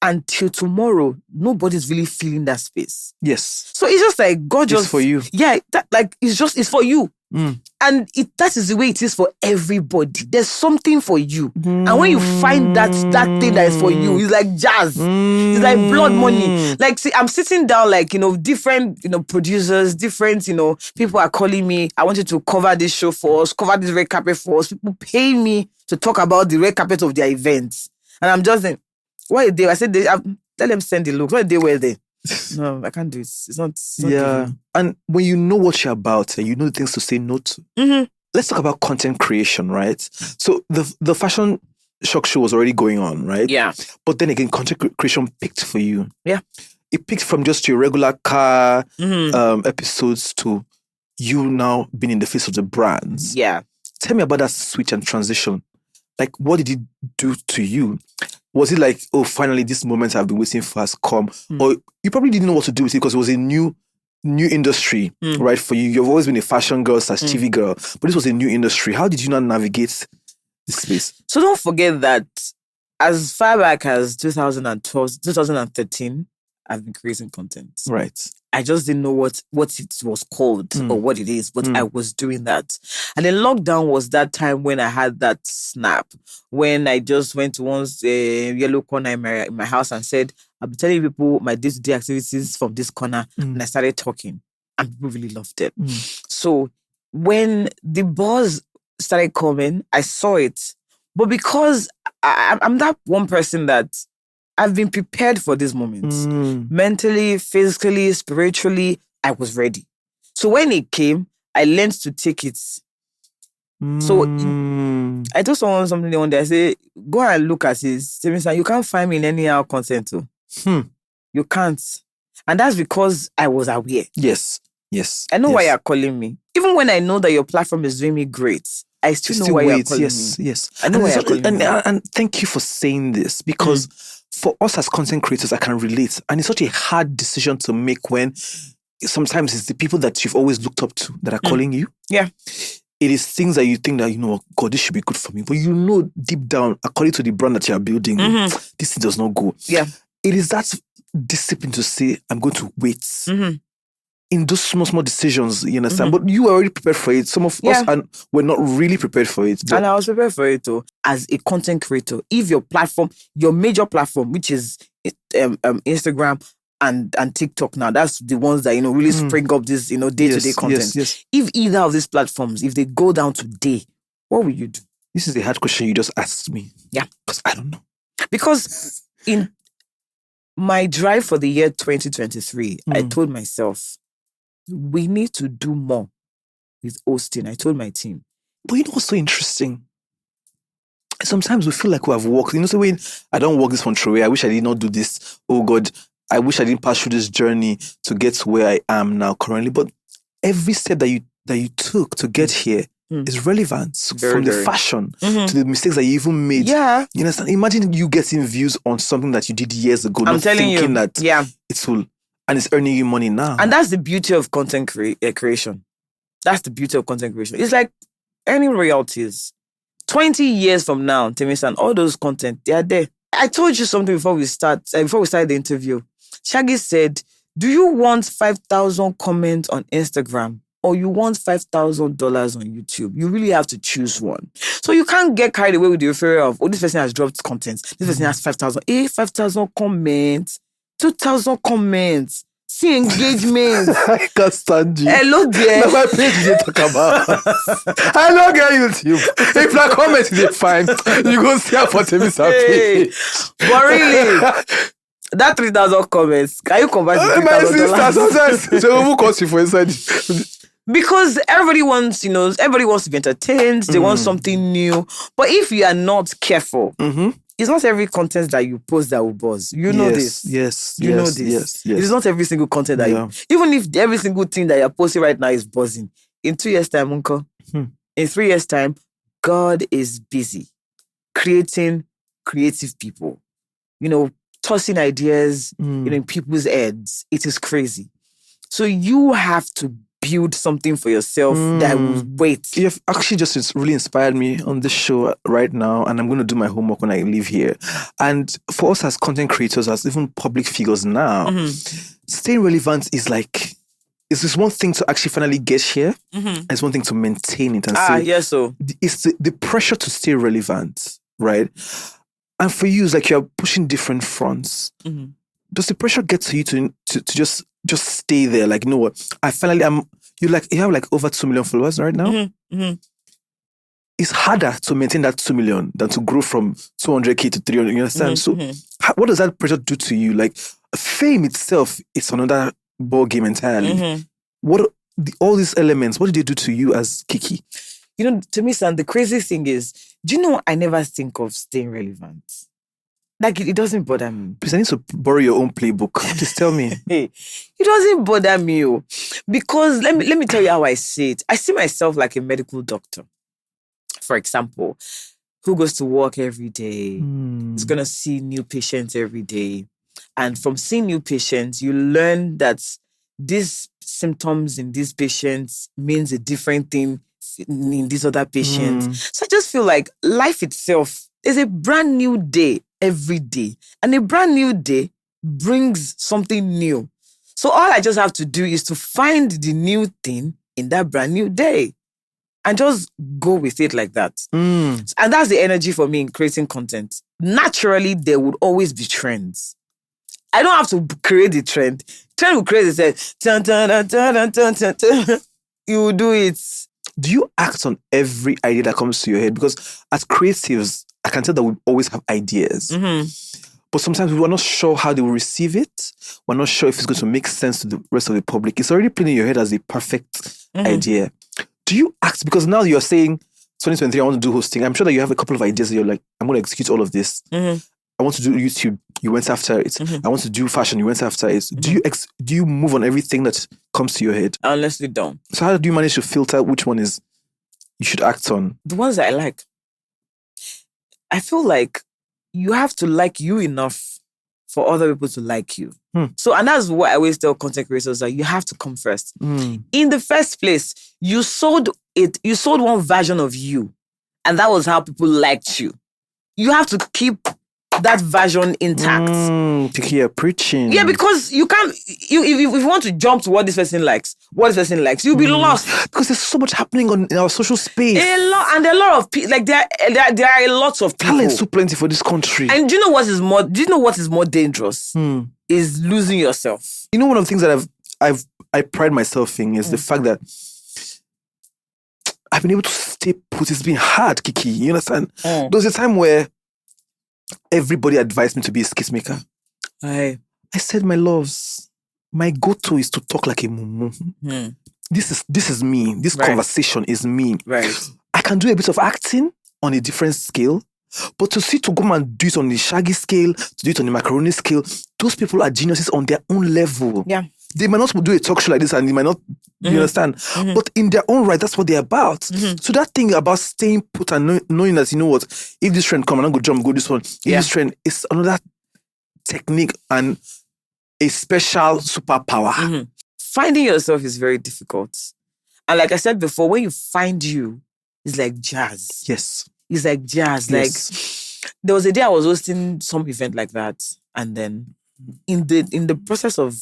Until tomorrow, nobody's really feeling that space. Yes. So it's just like, God just... It's for you. Yeah, it's for you. And that is the way it is for everybody. There's something for you. And when you find that thing that is for you, it's like jazz. It's like blood money. Like, see, I'm sitting down different, producers, different, people are calling me. I want you to cover this show for us, cover this red carpet for us. People pay me to talk about the red carpet of their events. And I'm just saying, what a day. I said, let them send the look. What a day were they? No, I can't do it. It's not yeah. giving. And when you know what you're about and you know the things to say no to, let's talk about content creation, right? So the fashion shock show was already going on, right? Yeah. But then again, content creation picked for you. Yeah. It picked from just your regular car episodes to you now being in the face of the brands. Yeah. Tell me about that switch and transition. Like, what did it do to you? Was it like, oh, finally, this moment I've been waiting for has come? Or you probably didn't know what to do with it because it was a new industry, right, for you? You've always been a fashion girl / TV girl, but this was a new industry. How did you not navigate this space? So don't forget that as far back as 2012, 2013, I've been creating content. Right. I just didn't know what it was called or what it is, but I was doing that. And then lockdown was that time when I had that snap, when I just went to one yellow corner in my house and said, I'll be telling people my day-to-day activities from this corner. And I started talking and people really loved it. So when the buzz started coming, I saw it. But because I'm that one person that I've been prepared for these moments. Mentally, physically, spiritually, I was ready. So when it came, I learned to take it. So I told someone something one day. I say, go and look at his. You can't find me in any other content too. You can't. And that's because I was aware. Yes. I know why you're calling me. Even when I know that your platform is doing me great, I still know why you're calling me. Yes. I know why you're calling me. And thank you for saying this, because for us as content creators, I can relate. And it's such a hard decision to make when sometimes it's the people that you've always looked up to that are calling you. Yeah. It is things that you think that, God, this should be good for me. But deep down, according to the brand that you are building, this thing does not go. Yeah. It is that discipline to say, I'm going to wait. In those small decisions, you understand? But you were already prepared for it. Some of us were not really prepared for it. And I was prepared for it too. As a content creator, if your platform, your major platform, which is Instagram and TikTok now, that's the ones that, really spring up this, day-to-day content. Yes. If either of these platforms, if they go down today, what will you do? This is a hard question you just asked me. Yeah. Because I don't know. Because in my drive for the year 2023, I told myself, we need to do more with hosting. I told my team. But you know what's so interesting? Sometimes we feel like we have walked. So when I don't walk this one through, I wish I did not do this. Oh God, I wish I didn't pass through this journey to get to where I am now currently. But every step that you took to get here is relevant, from the fashion to the mistakes that you even made. Yeah. You understand? Imagine you getting views on something that you did years ago. I'm telling you that it will, and it's earning you money now. And that's the beauty of content creation. That's the beauty of content creation. It's like earning royalties. 20 years from now, Temi-san, all those content, they are there. I told you something before we started the interview. Shaggy said, do you want 5,000 comments on Instagram or you want $5,000 on YouTube? You really have to choose one. So you can't get carried away with the fear of, this person has dropped content. This person has 5,000. 5,000 comments, 2,000 comments. See engagement. I can't stand you. Hello there. Now my page you talk about. I don't get YouTube. If na comment is fine, you go see her for Temi-san page. But really, that 3,000 comments, can you convert to $3,000? My sister, sometimes so who calls you for inside? Because everybody wants to be entertained. They want something new. But if you are not careful, it's not every content that you post that will buzz. You know this. Yes. You know this. It is not every single content that even if every single thing that you're posting right now is buzzing. In 2 years' time, Uncle, in 3 years' time, God is busy creating creative people. Tossing ideas, in people's heads. It is crazy. So you have to build something for yourself that will wait. You've actually just really inspired me on this show right now, and I'm going to do my homework when I leave here. And for us as content creators, as even public figures now, staying relevant is like, it's just one thing to actually finally get here, and it's one thing to maintain it and say, yes, so it's the pressure to stay relevant, right? And for you, it's like you're pushing different fronts. Does the pressure get to you to just stay there? Like, you know what? You have like over 2 million followers right now. It's harder to maintain that 2 million than to grow from 200K to 300. You understand? So what does that pressure do to you? Like, fame itself, it's another ball game entirely. All these elements, what did they do to you as Kiki? To me, son, the crazy thing is, do you know I never think of staying relevant? Like, it doesn't bother me. Please, I need to borrow your own playbook. Just tell me. It doesn't bother me. Because let me tell you how I see it. I see myself like a medical doctor, for example, who goes to work every day. Is going to see new patients every day. And from seeing new patients, you learn that these symptoms in these patients means a different thing in these other patients. So I just feel like life itself is a brand new day every day. And a brand new day brings something new. So all I just have to do is to find the new thing in that brand new day and just go with it like that. And that's the energy for me in creating content. Naturally, there would always be trends. I don't have to create the trend. Trend will create itself. You will do it. Do you act on every idea that comes to your head? Because as creatives, I can tell that we always have ideas. but sometimes we're not sure how they will receive it. We're not sure if it's going to make sense to the rest of the public. It's already playing in your head as a perfect idea. Do you act, because now you're saying 2023, I want to do hosting. I'm sure that you have a couple of ideas that you're like, I'm going to execute all of this. I want to do YouTube. You went after it. I want to do fashion. You went after it. Do you move on everything that comes to your head? I honestly don't. So how do you manage to filter which one is you should act on? The ones that I like. I feel like you have to like you enough for other people to like you. So, and that's what I always tell content creators, that you have to come first. In the first place, you sold one version of you, and that was how people liked you. You have to keep that version intact. Kie, you're preaching. Yeah, because you can't. If you want to jump to what this person likes, you'll be lost. Because there's so much happening in our social space. A lot, and there are a lot of people. Like there are a lot of people. Talent so plenty for this country. And do you know what is more dangerous? Is losing yourself. You know, one of the things that I pride myself in is the fact that I've been able to stay put. It's been hard, Kiki. You understand? There was a time where everybody advised me to be a skit maker. I said, my loves, my go-to is to talk like a mumu. This is me. This conversation is me. Right. I can do a bit of acting on a different scale, but to go and do it on the shaggy scale, to do it on the macaroni scale, those people are geniuses on their own level. Yeah. They might not do a talk show like this, and they might not, you understand? But in their own right, that's what they're about. So that thing about staying put and knowing that, you know what, if this trend come, I'm not going to jump, go this one. If this trend is another technique and a special superpower. Finding yourself is very difficult. And like I said before, when you find you, it's like jazz. Yes. It's like jazz. Yes. Like there was a day I was hosting some event like that, and then in the process of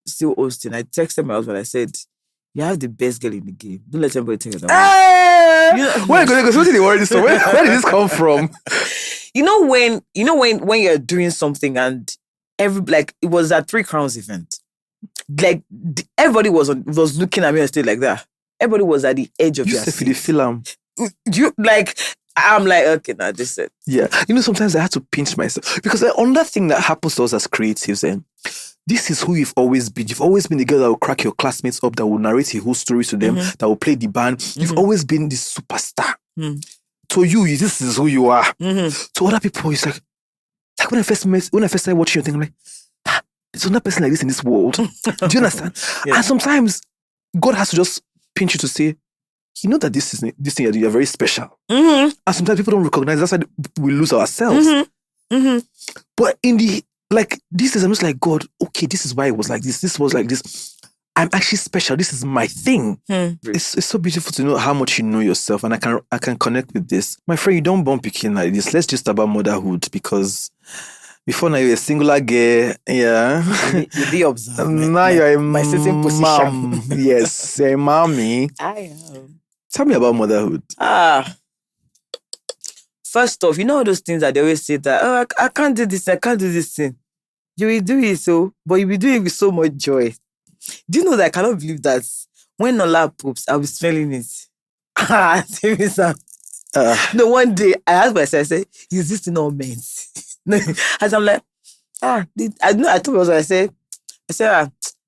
still hosting, I texted my husband. I said, "You have the best girl in the game. Don't let anybody take it away." Hey! Where did they worry this from? Where did this come from? You know when you're doing something and it was at 3 Crowns event. Like everybody was looking at me and stayed like that. Everybody was at the edge of their seat. You film. I'm like, okay, now this is it. Yeah. You know, sometimes I have to pinch myself because another thing that happens to us as creatives, this is who you've always been. You've always been the girl that will crack your classmates up, that will narrate a whole story to them, that will play the band. You've always been this superstar. To you, this is who you are. To other people, it's like when I first started watching your thing, I'm like, there's another person like this in this world. Do you understand? Yeah. And sometimes God has to just pinch you to say, you know that this thing you're doing, you're very special. And sometimes people don't recognize. That's why we lose ourselves. But in this is, I'm just like, God, okay, this is why it was like this. This was like this. I'm actually special. This is my thing. It's so beautiful to know how much you know yourself, and I can connect with this. My friend, you don't bump picking like this. Let's just about motherhood, because before now you're a singular girl, You be observed. Now you're my sitting position. mom. Yes, you're a mommy. I am. Tell me about motherhood. First off, you know all those things that they always say that, I can't do this, I can't do this thing. You will do it but you will do it with so much joy. Do you know that I cannot believe that when Nola poops, I'll be smelling it? No, one day I asked myself, I said, is this thing all meant? As I'm like, I told my husband, I said,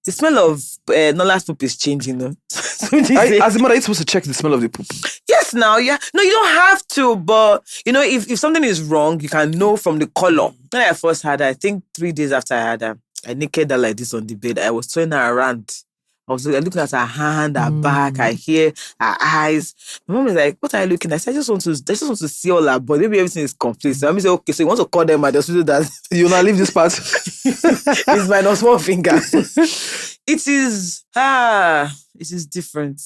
the smell of Nola's poop is changing, though. As a mother, are you supposed to check the smell of the poop? Yes, now, yeah. No, you don't have to, but, you know, if something is wrong, you can know from the color. When I first had her, I think 3 days after I had her, I naked her like this on the bed. I was throwing her around. I was looking at her hand, her back, her hair, her eyes. My mom was like, what are you looking at? I said, I just want to see all her body. Maybe everything is complete. So I said, okay, so you want to call them at the hospital that you now leave this part. It's minus 1 finger. It is different.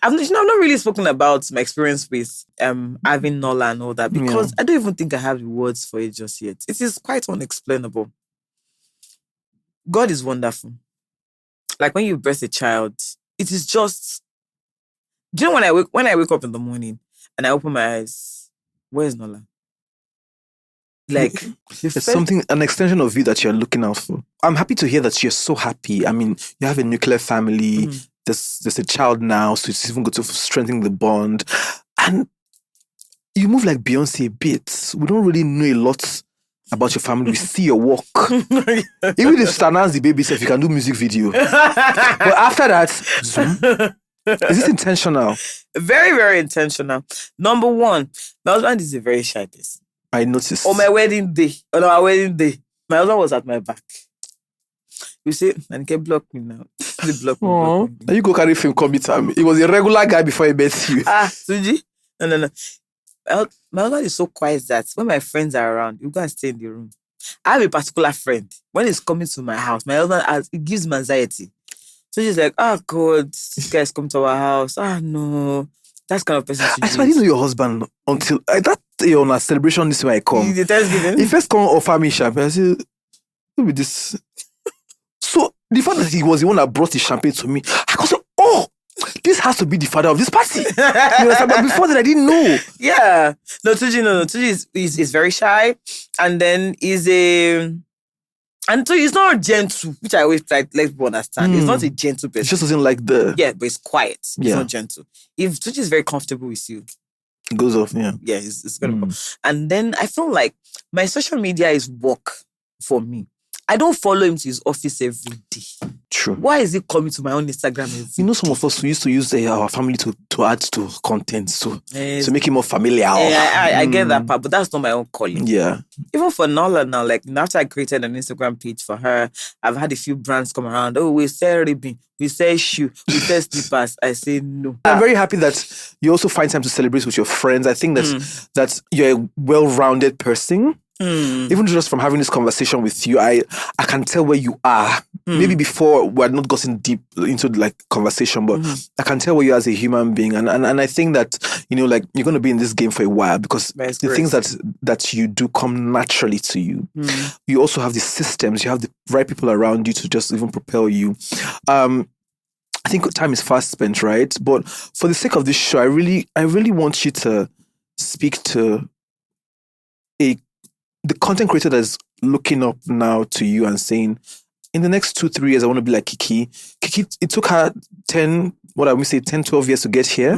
I've not really spoken about my experience with having Nola and all that, because I don't even think I have the words for it just yet. It is quite unexplainable. God is wonderful. Like when you birth a child, it is just. Do you know when I wake up in the morning and I open my eyes, where's Nola? Like there's something, an extension of you that you're looking out for. I'm happy to hear that you're so happy. I mean, you have a nuclear family. There's a child now, so it's even good to strengthen the bond. And you move like Beyonce a bit. We don't really know a lot about your family. We see your work. Even if to announce the baby self, you can do music video. But after that, Zoom. Is this intentional? Very, very intentional. Number one, my husband is a very shy person. I noticed. On our wedding day, my husband was at my back. You say, and can block me now. Block me. Now you go carry film, come meet him. He was a regular guy before he met you. Suji? No. My husband is so quiet that when my friends are around, you go and stay in the room. I have a particular friend. When he's coming to my house, my husband, it gives me anxiety. So she's like, God, this guy's come to our house. No. That's kind of person. I didn't know your husband until that on a celebration this way I come. The Thanksgiving? He first come offer me champagne. I said, who be this? So the fact that he was the one that brought the champagne to me, I could say, this has to be the father of this party. But before that, I didn't know. Yeah. No, Tuji is very shy. And then and so he's not gentle, which I always try to let people understand. He's not a gentle person. He just doesn't like Yeah, but he's quiet. He's not gentle. If Tuji is very comfortable with you, it goes off, yeah. Yeah, it's going to go. And then I feel like my social media is work for me. I don't follow him to his office every day. True. Why is he coming to my own Instagram every day? Some of us used to use our family to add to content, to make it more familiar. I get that part, but that's not my own calling. Yeah. Even for Nola now, like after I created an Instagram page for her, I've had a few brands come around. We sell ribbon, we sell shoe, we sell slippers. I say no. I'm very happy that you also find time to celebrate with your friends. I think that you're a well-rounded person. Even just from having this conversation with you, I can tell where you are. Maybe before we had not gotten deep into like conversation, but I can tell where you are as a human being, and I think that like you're going to be in this game for a while because the things that you do come naturally to you. You also have the systems, you have the right people around you to just even propel you. I think time is fast spent, right? But for the sake of this show, I really want you to speak to the content creator that's looking up now to you and saying, in the next 2-3 years, I want to be like Kie Kie. Kie Kie, it took her 10, 12 years to get here.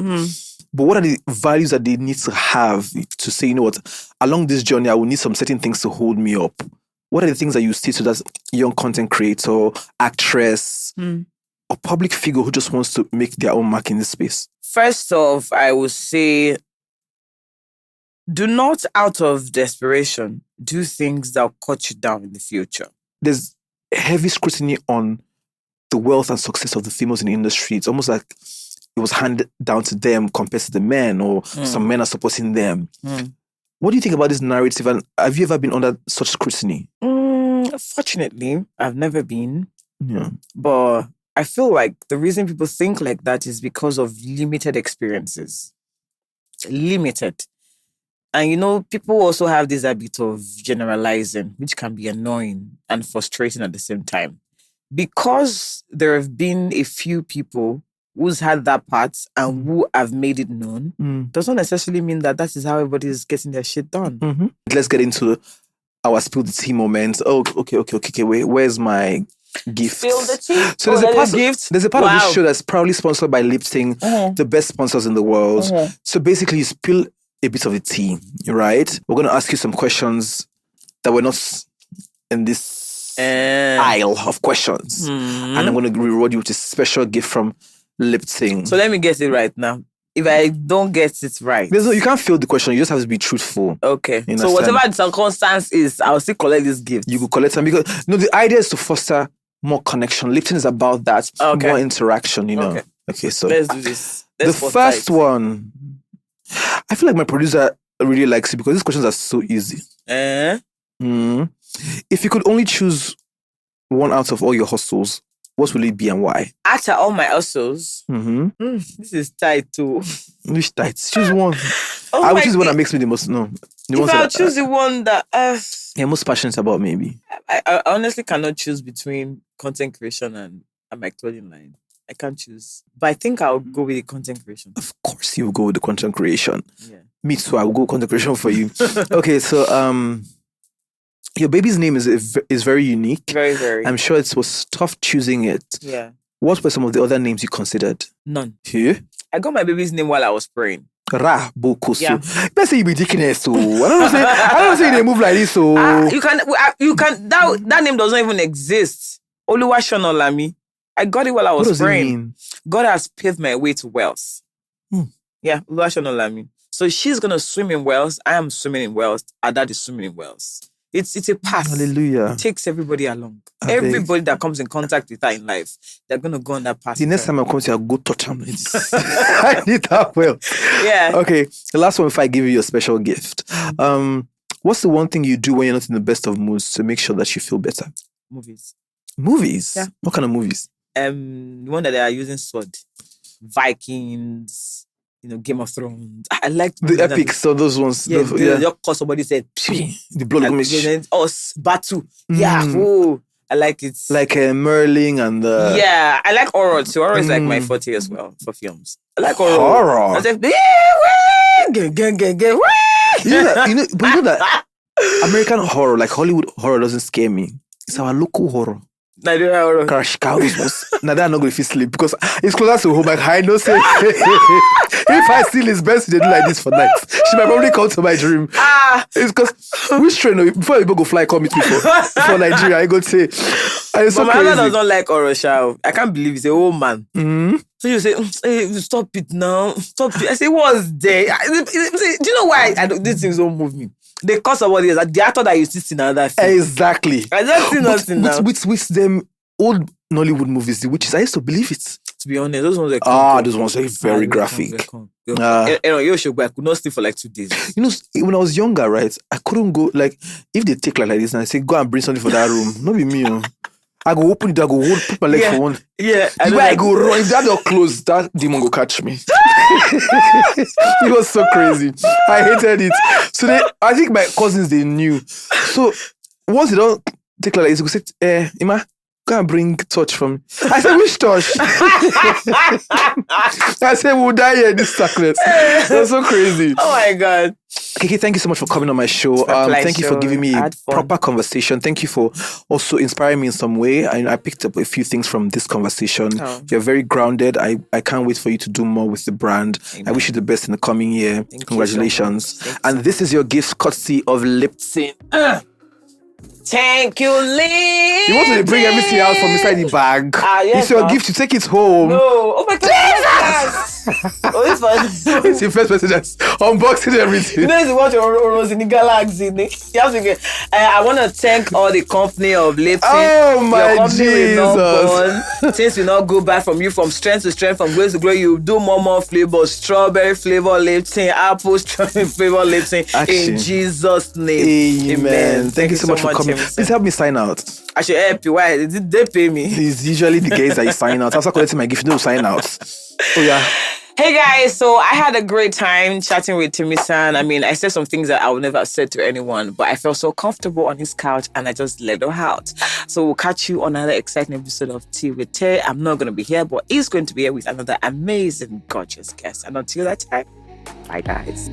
But what are the values that they need to have to say, along this journey, I will need some certain things to hold me up? What are the things that you see to that young content creator, actress, or public figure who just wants to make their own mark in this space? First off, I would say, do not, out of desperation, do things that will cut you down in the future. There's heavy scrutiny on the wealth and success of the females in the industry. It's almost like it was handed down to them compared to the men, or some men are supporting them. What do you think about this narrative? And have you ever been under such scrutiny? Fortunately, I've never been. Yeah. But I feel like the reason people think like that is because of limited experiences. Limited. And people also have this habit of generalizing, which can be annoying and frustrating at the same time. Because there have been a few people who's had that part and who have made it known, doesn't necessarily mean that is how everybody is getting their shit done. Let's get into our spill the tea moment. Oh, okay. Wait, where's my gift? Spill the tea. So there's a part of this show that's proudly sponsored by Lipton, the best sponsors in the world. So basically, you spill a bit of the tea, right? We're going to ask you some questions that were not in this aisle of questions. And I'm going to reward you with a special gift from Lipton. So let me get it right now. If I don't get it right, you can't fill the question. You just have to be truthful. Okay. So whatever the circumstance is, I'll still collect this gift. You could collect them because the idea is to foster more connection. Lipton is about that. More interaction, Okay, so let's do this. The first one, I feel like my producer really likes it because these questions are so easy. If you could only choose one out of all your hustles, what will it be and why? After all my hustles, this is tight too. Which tight? Choose one. I would choose one that makes me the most. If I'll choose the one that you're most passionate about, maybe. I honestly cannot choose between content creation and my clothing line. I can't choose. But I think I'll go with the content creation. Of course you will go with the content creation. Yeah. Me too, I will go with content creation for you. Okay, so your baby's name is very unique. Very, very. I'm sure it was tough choosing it. Yeah. What were some of the other names you considered? None. Yeah? I got my baby's name while I was praying. Ra Boko. Yeah. Let's say you be dickiness. So I don't say they move like this. So You can. That name doesn't even exist. Oluwashonolami. I got it while I what was does it praying. mean? God has paved my way to wealth. Hmm. Yeah, Oluwashonolami. So she's gonna swim in wealth. I am swimming in wealth. Our dad is swimming in wealth. It's a path. Hallelujah. It takes everybody along. I beg. Everybody that comes in contact with her in life, they're gonna go on that path. The next time I come to you, I'll go touch him. I need that well. Yeah. Okay. The last one, if I give you a special gift. What's the one thing you do when you're not in the best of moods to make sure that you feel better? Movies. Movies? Yeah. What kind of movies? The one that they are using sword. Vikings, Game of Thrones. I like The epics, so those ones. Yeah, the just cause somebody said the blood like, like, us battle. Yeah, oh, I like it. like Merlin and yeah, I like horror too. Horror is like my forte as well for films. I like horror. Horror. I said, but you know that American horror, like Hollywood horror, doesn't scare me. It's our local horror. Nigeria horror. Crash cows was now that I'm not going to sleep because it's closer to home. Like I know say if I steal his best, they do like this for nights. She might probably come to my dream. It's because which train before people go fly come meet me for Nigeria, I go say and it's so my crazy. mother doesn't like horror show. I can't believe it's a old man. Mm-hmm. So you say, hey, stop it now. Stop it. I say, what's there? Do you know why these things don't move me? They cause somebody else. The actor that you see in another film. Exactly. I just see nothing now. With them old Nollywood movies, the witches, I used to believe it. To be honest, those ones are those ones are very graphic. You should go. I could not sleep for like 2 days. You know, when I was younger, right, I couldn't go, like, if they take like this and I say, go and bring something for that room, not be me, I go open it, I go hold, put my leg for one. Yeah. I go run, if that door closed, that demon go catch me. It was so crazy. I hated it. So I think my cousins, they knew. So once they don't take like this, they go say, Ima, go and bring torch from me. I said, which torch? I said, we'll die here in this darkness. That's so crazy. Oh my God. Kie Kie, thank you so much for coming on my show. Thank you for giving me a proper conversation. Thank you for also inspiring me in some way. I picked up a few things from this conversation. You're very grounded. I can't wait for you to do more with the brand. Amen. I wish you the best in the coming year. Congratulations. And this is your gift courtesy of Lipton. Thank you, Lee. You want to bring everything out from inside the bag. Yes, it's your gift. You take it home. No. Oh my God. It's your first person that's unboxing everything. You know, it's what was in the galaxy. You have to get, I want to thank all the company of Lipton. Oh my Your company Jesus. will not burn. Things will not go back from you from strength to strength, from grace to glory. You do more flavors. Strawberry flavor Lipton, apple strawberry flavor Lipton. In Jesus' name. Amen. Thank you so much for coming. Please help me sign out. I should help you. Why? Did they pay me? It's usually the guys that you sign out. After collecting my gift, you don't sign out. Oh yeah. Hey guys, so I had a great time chatting with Timi-san. I mean, I said some things that I would never have said to anyone, but I felt so comfortable on his couch and I just let her out. So we'll catch you on another exciting episode of Tea with Tay. I'm not going to be here, but he's going to be here with another amazing, gorgeous guest. And until that time, bye guys.